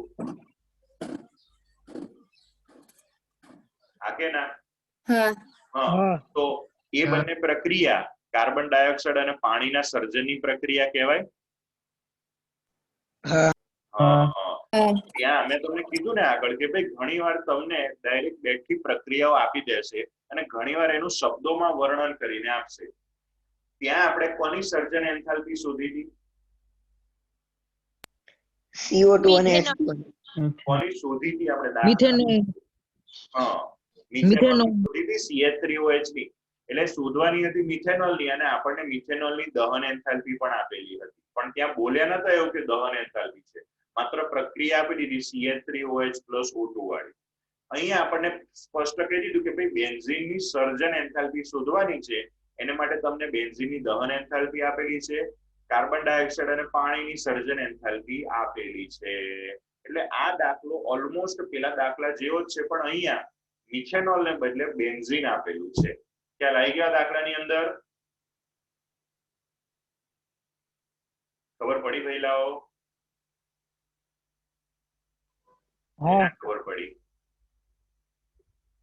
હા કે ના? હા. તો એ બંને પ્રક્રિયા કાર્બન ડાયોક્સાઇડ અને પાણીના સર્જનની પ્રક્રિયા કહેવાય. ત્યાં મેં તમને કીધું ને આગળ કે ભાઈ ઘણીવાર તમને ડાયરેક્ટ બેઠી પ્રક્રિયાઓ આપી દેશે અને ઘણીવાર એનું શબ્દોમાં વર્ણન કરીને આપશે. ત્યાં આપણે કોની સર્જન એન્થાલ્પી શોધી હતી? CO2 અને H2O. કોની શોધી હતી આપણે? મિથેનોલ. શોધી હતી CH3OH ની. એટલે શોધવાની હતી મિથેનોલની, અને આપણને મિથેનોલની દહન એન્થાલ્પી પણ આપેલી હતી. પણ ત્યાં બોલ્યા નતા એવું કે દહન એન્થાલ્પી છે, માત્ર પ્રક્રિયા આપી દીધી CH3OH + O2 વાળી. અહીંયા આપણને સ્પષ્ટ કહી દીધું કે ભાઈ બેન્ઝીનની સર્જન એન્થાલ્પી શોધવાની છે. એને માટે તમને બેન્ઝીનની દહન એન્થાલ્પી આપેલી છે, કાર્બન ડાયોક્સાઇડ અને પાણીની સર્જન એન્થાલ્પી આપેલી છે. એટલે આ દાખલો ઓલમોસ્ટ પેલા દાખલા જેવો જ છે, પણ અહીંયા મિથેનોલ ને બદલે બેન્ઝીન આપેલું છે. ખ્યાલ આવી ગયા દાખલાની અંદર? ખબર પડી પહેલાઓ? ખબર પડી.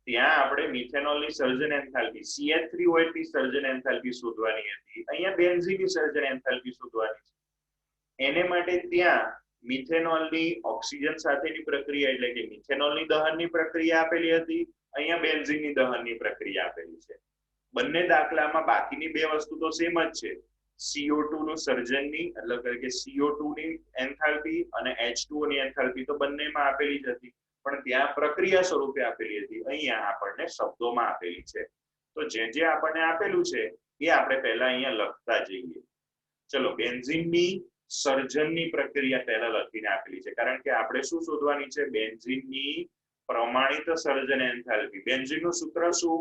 ત્યાં આપણે મિથેનોલની સર્જન એન્થાલ્પી CH3OH ની સર્જન એન્થાલ્પી શોધવાની હતી. અહીંયા બેન્ઝીનની સર્જન એન્થાલ્પી શોધવાની છે. એને માટે ત્યાં મિથેનોલની ઓક્સિજન સાથેની પ્રક્રિયા એટલે કે મિથેનોલની દહનની પ્રક્રિયા આપેલી હતી. અહીંયા બેન્ઝીનની દહનની પ્રક્રિયા આપેલી છે. બંને દાખલામાં બાકીની બે વસ્તુ તો સેમ જ છે. CO2 નું સર્જનની એટલે કે CO2 ની એન્થાલ્પી અને H2O ની એન્થાલ્પી તો બંનેમાં આપેલી જ હતી, પણ ત્યાં પ્રક્રિયા સ્વરૂપે આપેલી હતી. અહીંયા આપણને શબ્દોમાં આપેલી છે. તો જે જે આપણને આપેલું છે એ આપણે પહેલા અહીંયા લખતા જઈએ. ચલો, બેન્ઝીનની સર્જનની પ્રક્રિયા પહેલા લખીને આપેલી છે, કારણ કે આપણે શું શોધવાની છે? બેન્ઝીનની પ્રમાણિત સર્જન એન્થાલ્પી. બેન્ઝીનનું સૂત્ર શું?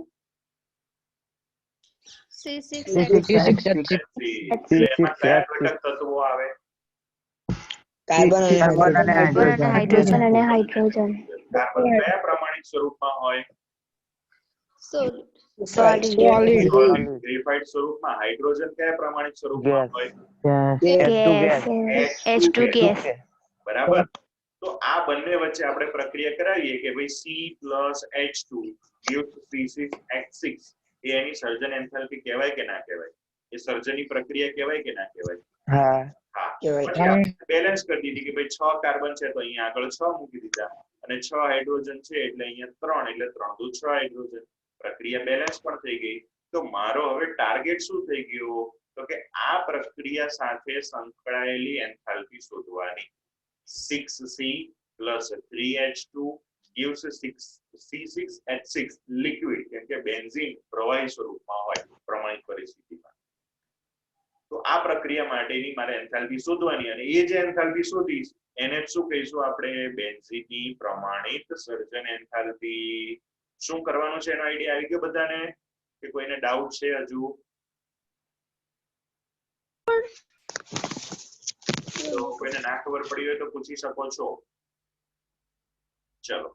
C6H6. એમાં કયા ઘટક તત્વો આવે? કાર્બન અને હાઇડ્રોજન અને હાઇડ્રોજન. કાર્બન કયા પ્રમાણિક સ્વરૂપમાં હોય? સોલિડ. ગ્રેફાઇટ સ્વરૂપમાં. હાઇડ્રોજન કયા પ્રમાણિક સ્વરૂપમાં હોય? ગેસ. H2 gas. બરાબર. તો આ બંને વચ્ચે આપણે પ્રક્રિયા કરાવીએ કે ભાઈ C+H2 gives C6H6, એ એની સર્જન એન્થાલ્પી કહેવાય કે ના કહેવાય? એ સર્જનની પ્રક્રિયા કહેવાય કે ના કહેવાય? હા. પછી આપણે બેલેન્સ કરી દીધી કે ભાઈ 6 કાર્બન છે તો અહીંયા આગળ 6 મૂકી દીધા, અને 6 હાઇડ્રોજન છે એટલે અહીંયા 3, એટલે 3 દુ 6 હાઇડ્રોજન. પ્રક્રિયા બેલેન્સ પણ થઈ ગઈ. તો મારો હવે ટાર્ગેટ શું થઈ ગયો? તો કે આ પ્રક્રિયા સાથે સંકળાયેલી એન્થાલ્પી શોધવાની. 6C + 3H2 gives C6H6 liquid, કેમ કે બેન્ઝીન પ્રવાહી સ્વરૂપમાં હોય પ્રમાણિત પરિસ્થિતિમાં. તો આ પ્રક્રિયા માટેની મારે એન્થાલ્પી શોધવાની, અને એ જે એન્થાલ્પી શોધીશ એને શું કહીશું આપણે? બેન્ઝીનની પ્રમાણિત સર્જન એન્થાલ્પી. શું કરવાનું છે એનો આઈડિયા આવી ગયો બધાને કે કોઈને ડાઉટ છે હજુ? તો કોઈને ના ખબર પડી હોય તો પૂછી શકો છો. ચલો,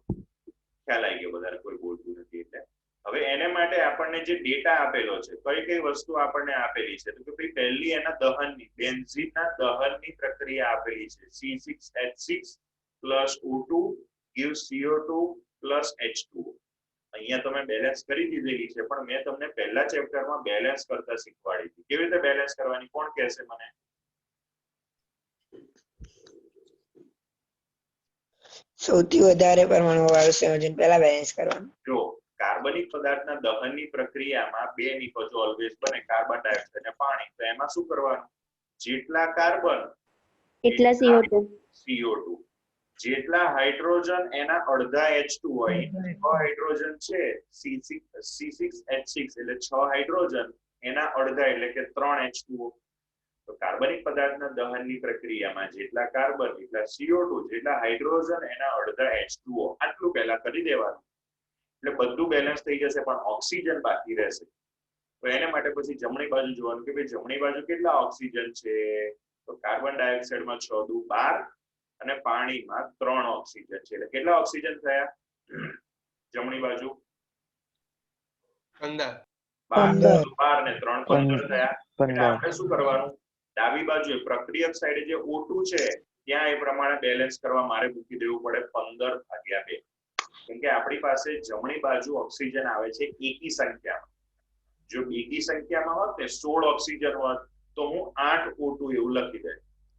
ખ્યાલ આવી ગયો બધાને, કોઈ બોલતું નથી. એટલે હવે એને માટે આપણને જે ડેટા આપેલો છે, કઈ કઈ વસ્તુ આપણને આપેલી છે, તો કે ભાઈ પહેલી એના દહનની, બેન્ઝીનના દહનની પ્રક્રિયા આપેલી છે. C6H6 O2 gives CO2 H2O. અહીંયા તમે બેલેન્સ કરી દીધેલી છે, પણ મેં તમને પહેલા ચેપ્ટરમાં બેલેન્સ કરતા શીખવાડી હતી. કેવી રીતે બેલેન્સ કરવાની કોણ કહેશે મને? સૌથી વધારે પરમાણુ વાળું સંયોજન પહેલા બેલેન્સ કરવાનું. જો કાર્બનિક પદાર્થના દહનની પ્રક્રિયામાં બે નિપજો ઓલવેઝ બને, કાર્બન ડાયોક્સાઇડ અને પાણી. તો એમાં શું કરવાનું? જેટલા કાર્બન એટલા CO2. CO2, જેટલા હાઇડ્રોજન એના અડધા H2 હોય. 6 હાઇડ્રોજન છે C6H6 એટલે 6 હાઇડ્રોજન એના અડધા એટલે કે 3 H2O. તો કાર્બનિક પદાર્થના દહનની પ્રક્રિયામાં જેટલા કાર્બન એટલા CO2, જેટલા હાઇડ્રોજન એના અડધા H2O. આટલું પહેલા કરી દેવાનું એટલે બધું બેલેન્સ થઈ જશે, પણ ઓક્સિજન બાકી રહેશે. તો એને માટે પછી જમણી બાજુ જોવાનું કે ભાઈ જમણી બાજુ કેટલા ઓક્સિજન છે? તો કાર્બન ડાયોક્સાઇડમાં 6 દુ 12 અને પાણીમાં 3 ઓક્સિજન છે. એટલે કેટલા ઓક્સિજન થયા જમણી બાજુ? 15. 12 ને 3 15 થયા. એટલે આપણે શું કરવાનું? ડાબી બાજુ પ્રક્રિયક સાઈડે જે O2 છે ત્યાં એ પ્રમાણે બેલેન્સ કરવા મારે મૂકી દેવું પડે 15/2. કેમ કે આપણી પાસે જમણી બાજુ ઓક્સિજન આવે છે એકી સંખ્યામાં. જો એકી સંખ્યામાં હોત ને 16 ઓક્સિજન હોત તો હું 8 O2 એવું લખી દે.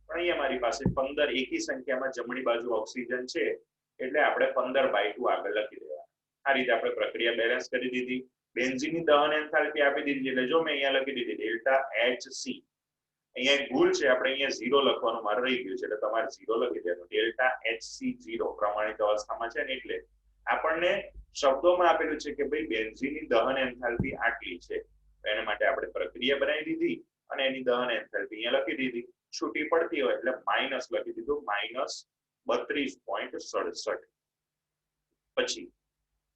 પણ અહીંયા મારી પાસે 15 એકી સંખ્યામાં જમણી બાજુ ઓક્સિજન છે એટલે આપણે 15/2 આગળ લખી દેવા. આ રીતે આપણે પ્રક્રિયા બેલેન્સ કરી દીધી. બેન્ઝીનની દહન એન્થાલ્પી આપી દીધી એટલે જો મેં અહીંયા લખી દીધી ડેલ્ટા HC. અહીંયા એક ભૂલ છે, આપણે અહીંયા 0 લખવાનું મારે રહી ગયું છે એટલે તમારે 0 લખી દેવાનું. ડેલ્ટા HC0 પ્રમાણિત અવસ્થામાં છે ને એટલે આપણને શબ્દોમાં આપેલું છે કે ભાઈ બેન્ઝીનની દહન એન્થાલ્પી આટલી છે. એના માટે આપણે પ્રક્રિયા બનાવી દીધી અને એની દહન એન્થાલ્પી અહીંયા લખી દીધી. છૂટી પડતી હોય એટલે માઇનસ લખી દીધું, -32.67. પછી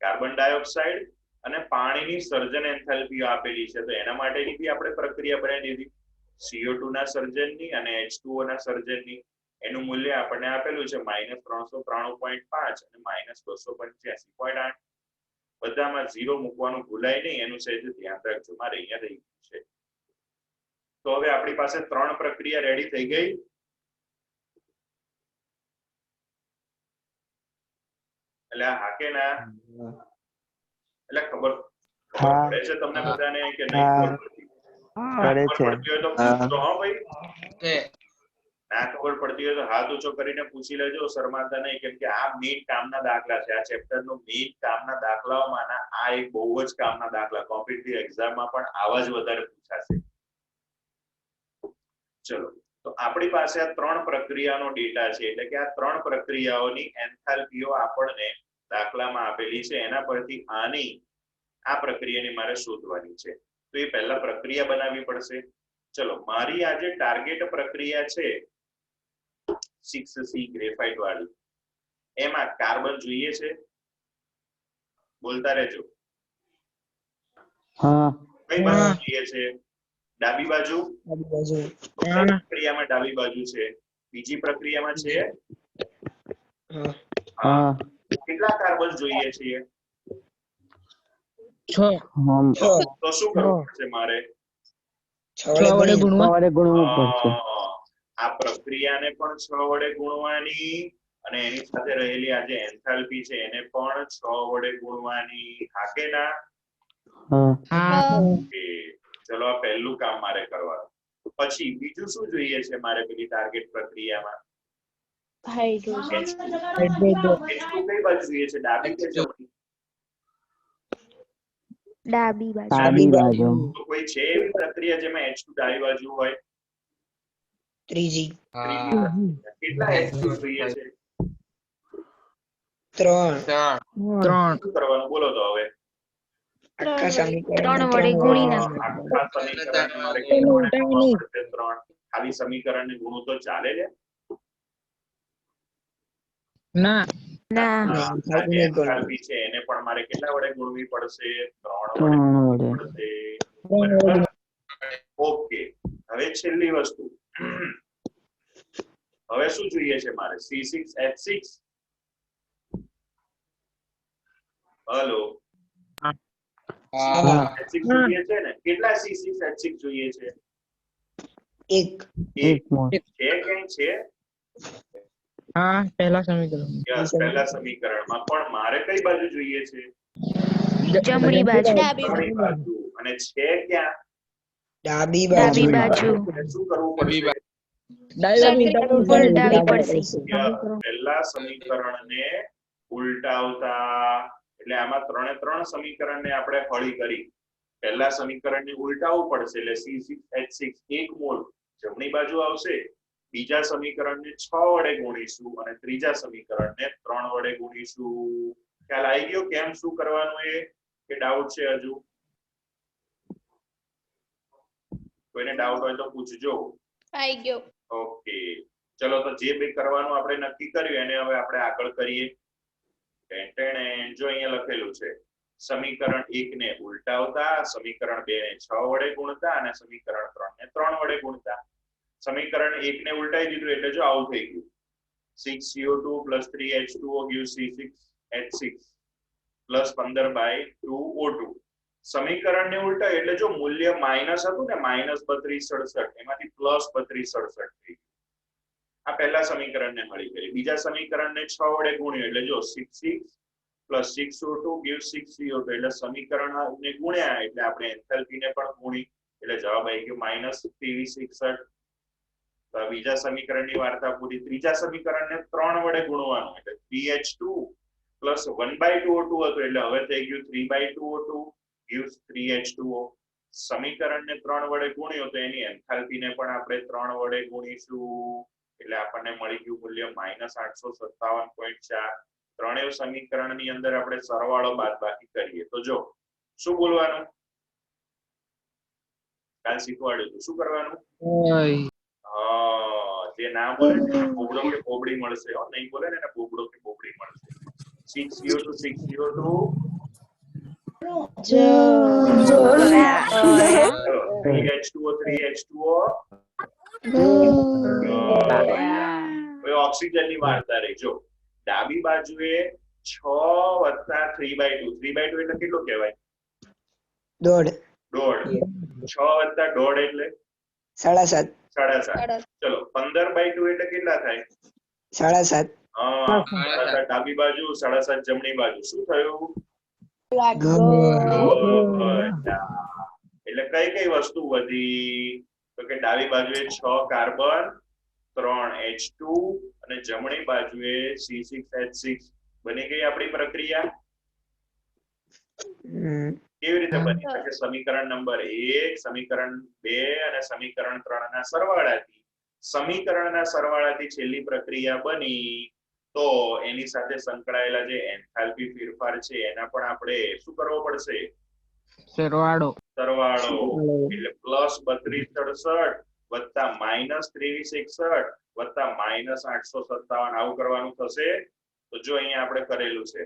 કાર્બન ડાયોક્સાઇડ અને પાણીની સર્જન એન્થાલ્પી આપેલી છે, તો એના માટેની બી આપણે પ્રક્રિયા બનાવી દીધી. CO2 ના સર્જનની અને H2O ના સર્જનની. એનું મૂલ્ય આપણને આપેલું છે -393.5 અને -285.8. બધામાં 0 મૂકવાનું ભૂલાય નહીં, એનું સહેજ ધ્યાન રાખજો. મારે અહીંયા રહી ગયું છે. તો હવે આપણી પાસે 3 પ્રક્રિયા રેડી થઈ ગઈ. એટલે હા કે ના? એટલે ખબર પડે છે તમને બધાને કે નહીં ખબર પડતી? ખબર પડતી હોય તો પૂછજો. હા ભાઈ, ના ખબર પડતી હોય તો હાથ ઊંચો કરીને પૂછી લેજો, શરમાતા નહીં. કેમ કે આ મેઇન કામના દાખલા છે. આ ચેપ્ટરનો મેઇન કામના દાખલાઓમાંના આ એક બહુ જ કામના દાખલા. કોમ્પિટિટિવ એક્ઝામમાં પણ આવા જ વધારે પૂછાશે. ચલો, તો આપણી પાસે આ 3 પ્રક્રિયાનો ડેટા છે. એટલે કે આ 3 પ્રક્રિયાઓની એન્થાલ્પીઓ આપણને દાખલામાં આપેલી છે. એના પરથી આની આ પ્રક્રિયાની મારે શોધવાની છે. તો એ પહેલા પ્રક્રિયા બનાવવી પડશે. ચલો, મારી આ જે ટાર્ગેટ પ્રક્રિયા છે 6C ગ્રેફાઇટ વાળી, એમાં કાર્બન જોઈએ છે? બોલતા રહેજો. કઈ બાજુ જોઈએ છે? ડાબી બાજુ. પ્રક્રિયામાં ડાબી બાજુ છે. બીજી પ્રક્રિયામાં છે કેટલા કાર્બન જોઈએ છીએ? 6. તો શું કરવું પડશે મારે? 6 વડે ગુણવું પડશે. આ પ્રક્રિયાને પણ 6 વડે ગુણવાની અને એની સાથે રહેલી આ જે એન્થાલ્પી છે એને પણ 6 વડે ગુણવાની. હા કે ના? ચલો, આ પહેલું કામ મારે કરવાનું. પછી બીજું શું જોઈએ છે મારે પેલી ટાર્ગેટ પ્રક્રિયામાં? હાઇડ્રોજન. H2 કઈ બાજુ જોઈએ છે? ડાબી કે જમણી? ડાબી બાજુ. તો કોઈ છે એવી પ્રક્રિયા જેમાં H2 ડાબી બાજુ હોય? ત્રીજી. કેટલા H2 જોઈએ છે? 3. શું કરવાનું બોલો તો હવે? આખા સમીકરણ ત્રણ વડે ગુણી નાખો. આખા સમીકરણ મારે એનું કેવા ઉલટાવું નહીં. પડશે? 3. ખાલી સમીકરણને ગુણું તો ચાલે લે? ના ના હા, એન્થાલ્પી નહીં ગુણવું. એન્થાલ્પી છે એને પણ મારે કેટલા વડે ગુણવી પડશે? 3 વડે ત્રણ ગુણવી વડે. પડશે. ત્રણ વડે બરાબર? ઓકે, હવે છેલ્લી વસ્તુ. હવે શું જોઈએ છે મારે? C6H6. હલો, હા H6 જોઈએ છે ને? કેટલા C6H6 જોઈએ છે? એક એક મોલ. છે ક્યાંય છે? હા પહેલા સમીકરણ યસ, પહેલા સમીકરણમાં. પણ મારે કઈ બાજુ જોઈએ છે? જમણી બાજુ. જમણી બાજુ. અને છે ક્યાં? ડાબી ડાબી બાજુ. બાજુ. એટલે શું કરવું પડશે? ઉલટાવી પડશે. યસ, પહેલા સમીકરણને ઉલટાવતા. એટલે આમાં 3 સમીકરણને આપણે હળી કરી. પહેલા સમીકરણને ઉલટાવવું પડશે એટલે C6H6 1 મોલ જમણી બાજુ આવશે. બીજા સમીકરણને 6 વડે ગુણીશું અને ત્રીજા સમીકરણને 3 વડે ગુણીશું. ખ્યાલ આવી ગયો કેમ શું કરવાનું એ કે ડાઉટ છે હજુ? કોઈને ડાઉટ હોય તો પૂછજો. આવી ગયો. ઓકે, ચલો તો જે બે કરવાનું આપણે નક્કી કર્યું એને હવે આપણે આગળ કરીએ. જો અહીંયા લખેલું છે સમીકરણ 1 ને ઉલટાવતા, સમીકરણ 2 ને 6 વડે ગુણતા અને સમીકરણ 3 ને 3 વડે ગુણતા. સમીકરણ 1 ને ઉલટાઈ દીધું એટલે જો આવું થઈ ગયું. 6CO2 + 3H2O gives C6H6 + 15/2O2. સમીકરણને ઉલટાય એટલે જો મૂલ્ય માઈનસ હતું ને -3267 એમાંથી +3267 થઈ ગયું. આ પહેલા સમીકરણને મળી ગઈ. બીજા સમીકરણને 6 વડે ગુણ્યું એટલે જો 6 + 6O2 gives 6CO2 એટલે સમીકરણને ગુણ્યા એટલે આપણે એન્થાલ્પીને પણ ગુણી એટલે જવાબ આવી ગયો -2361. તો બીજા સમીકરણની વાર્તા પૂરી. ત્રીજા સમીકરણને 3 વડે ગુણવાનું એટલે 3H2 + 1/2O2 હતું એટલે હવે થઈ ગયું 3/2O2 gives 3H2O. સમીકરણને 3 વડે ગુણ્યો તો એની એન્થાલ્પીને પણ આપણે 3 વડે ગુણીશું એટલે આપણને મળી ગયું મૂલ્ય -857.4. ત્રણેય સમીકરણની અંદર આપણે સરવાળો બાદબાકી કરીએ તો જો શું બોલવાનું? કાલ શીખવાડ્યું હતું શું કરવાનું? જે ના બોલે ને પોબડો કે પોબડી મળશે. નહીં બોલે ને પોબડો કે પોબડી મળશે. 6CO2 6CO2 3H2O 3H2O. હવે ઓક્સિજનની વાર્તા રહી. જો ડાબી બાજુએ 6 + 3/2 3/2 એટલે કેટલું કહેવાય? દોઢ. 6 + 1.5 એટલે 7.5. 7.5. ચલો 15/2 એટલે કેટલા થાય? 7.5. હા, 7.5 ડાબી બાજુ 7.5 જમણી બાજુ. શું થયું? એટલે કઈ કઈ વસ્તુ વધી? તો કે ડાબી બાજુએ 6 કાર્બન 3 H2 અને જમણી બાજુએ C6H6 બની ગઈ આપણી પ્રક્રિયા. કેવી રીતે બની? કે સમીકરણ નંબર 1 સમીકરણ 2 અને સમીકરણ 3 ના સરવાળાથી છેલ્લી પ્રક્રિયા બની. તો એની સાથે સંકળાયેલા જે એન્થાલ્પી ફેરફાર છે એના પણ આપણે શું કરવો પડશે? સરવાળો. એટલે +3267 વત્તા -2361 વત્તા -857 આવું કરવાનું થશે. તો જો અહીંયા આપણે કરેલું છે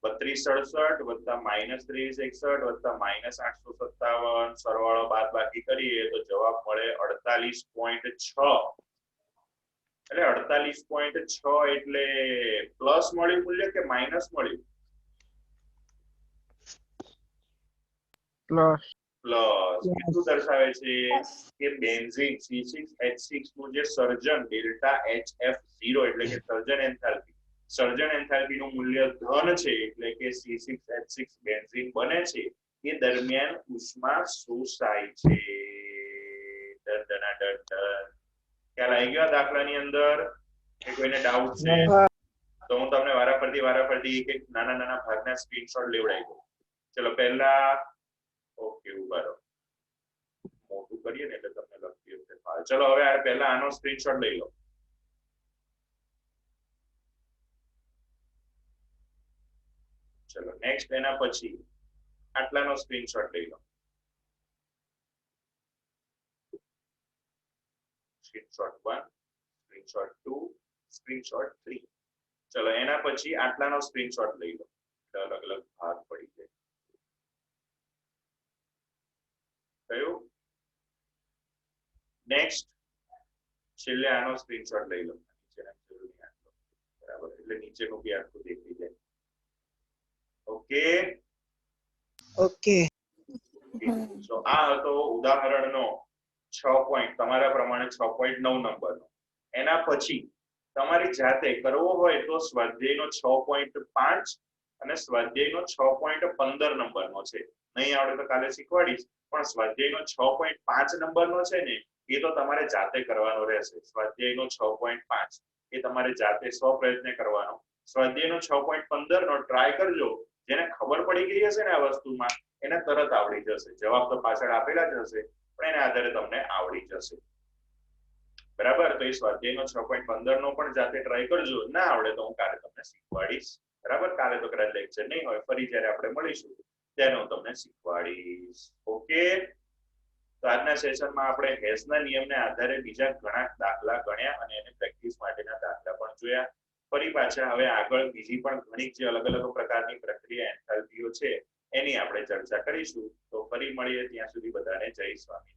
3267 વત્તા -2361 વત્તા -857 સરવાળો બાદબાકી કરીએ તો જવાબ મળે 48.6. એટલે 48.6 એટલે પ્લસ મળ્યું મૂલ્ય કે માઇનસ મળ્યું? પ્લસ. શું દર્શાવે છે કે બેન્ઝીન C6H6 નું જે સર્જન ΔHF0 એટલે કે સર્જન એન્થાલ્પી નું મૂલ્ય ધન છે એટલે કે C6H6 બેન્ઝીન બને છે એ દરમિયાન ઉષ્મા શોષાય છે. ખ્યાલ આવી ગયો દાખલાની અંદર? કે કોઈને ડાઉટ છે તો હું તમને વારાફરતી એક નાના ભાગના સ્ક્રીનશોટ લેવડાવી દઉં. ચલો પહેલા ઓકે ઉભા રહો, મોટું કરીએ ને એટલે તમને લખતી વખતે ફાવે. ચલો હવે પહેલા આનો સ્ક્રીનશોટ લઈ લો. ચલો નેક્સ્ટ એના પછી આટલાનો સ્ક્રીનશોટ લઈ લો. Screenshot 1, screenshot 2, screenshot 3. ચલો એના પછી આટલાનો સ્ક્રીનશોટ લઈ લો. અલગ અલગ ભાગ પડી જાય. કયું? નેક્સ્ટ છેલ્લે આનો સ્ક્રીનશોટ લઈ લો. નીચેના જરૂરી આટલો. બરાબર, એટલે નીચેનું બી આખું દેખાઈ જાય. ઓકે. ઓકે. સો આ હતો ઉદાહરણનો 6 પોઈન્ટ, તમારા પ્રમાણે 6.9 નંબરનો. એના પછી તમારી જાતે કરવો હોય તો સ્વાધ્યાયનો 6.5 અને સ્વાધ્યાયનો 6.15 નંબરનો છે. નહીં આવડે તો કાલે શીખવાડીશ, પણ સ્વાધ્યાયનો 6.5 નંબરનો છે ને એ તો તમારે જાતે કરવાનો રહેશે. સ્વાધ્યાયનો 6.5 એ તમારે જાતે સ્વપ્રયત્ને કરવાનો. સ્વાધ્યાયનો 6.15 નો ટ્રાય કરજો. જેને ખબર પડી ગઈ હશે ને આ વસ્તુમાં એને તરત આવડી જશે. જવાબ તો પાછળ આપેલા જ હશે પણ એના આધારે તમને આવડી જશે. બરાબર, તો એ સ્વાધ્યાયનો 6.15 નો પણ જાતે ટ્રાય કરજો. ના આવડે તો હું કાલે તમને શીખવાડીશ. બરાબર, કાલે તો કદાચ લેક્ચર નહીં હોય, ફરી જ્યારે આપણે મળીશું ત્યારે હું તમને શીખવાડીશ. ઓકે. તો આજના સેશનમાં આપણે હેસના નિયમને આધારે બીજા ઘણા દાખલા ગણ્યા અને એને પ્રેક્ટિસ માટેના દાખલા પણ જોયા. ફરી પાછા હવે આગળ બીજી પણ ઘણી જે અલગ અલગ પ્રકારની પ્રક્રિયા એન્થાલ્પીઓ છે એની આપણે ચર્ચા કરીશું. તો ફરી મળીએ, ત્યાં સુધી બધાને જય સ્વામી.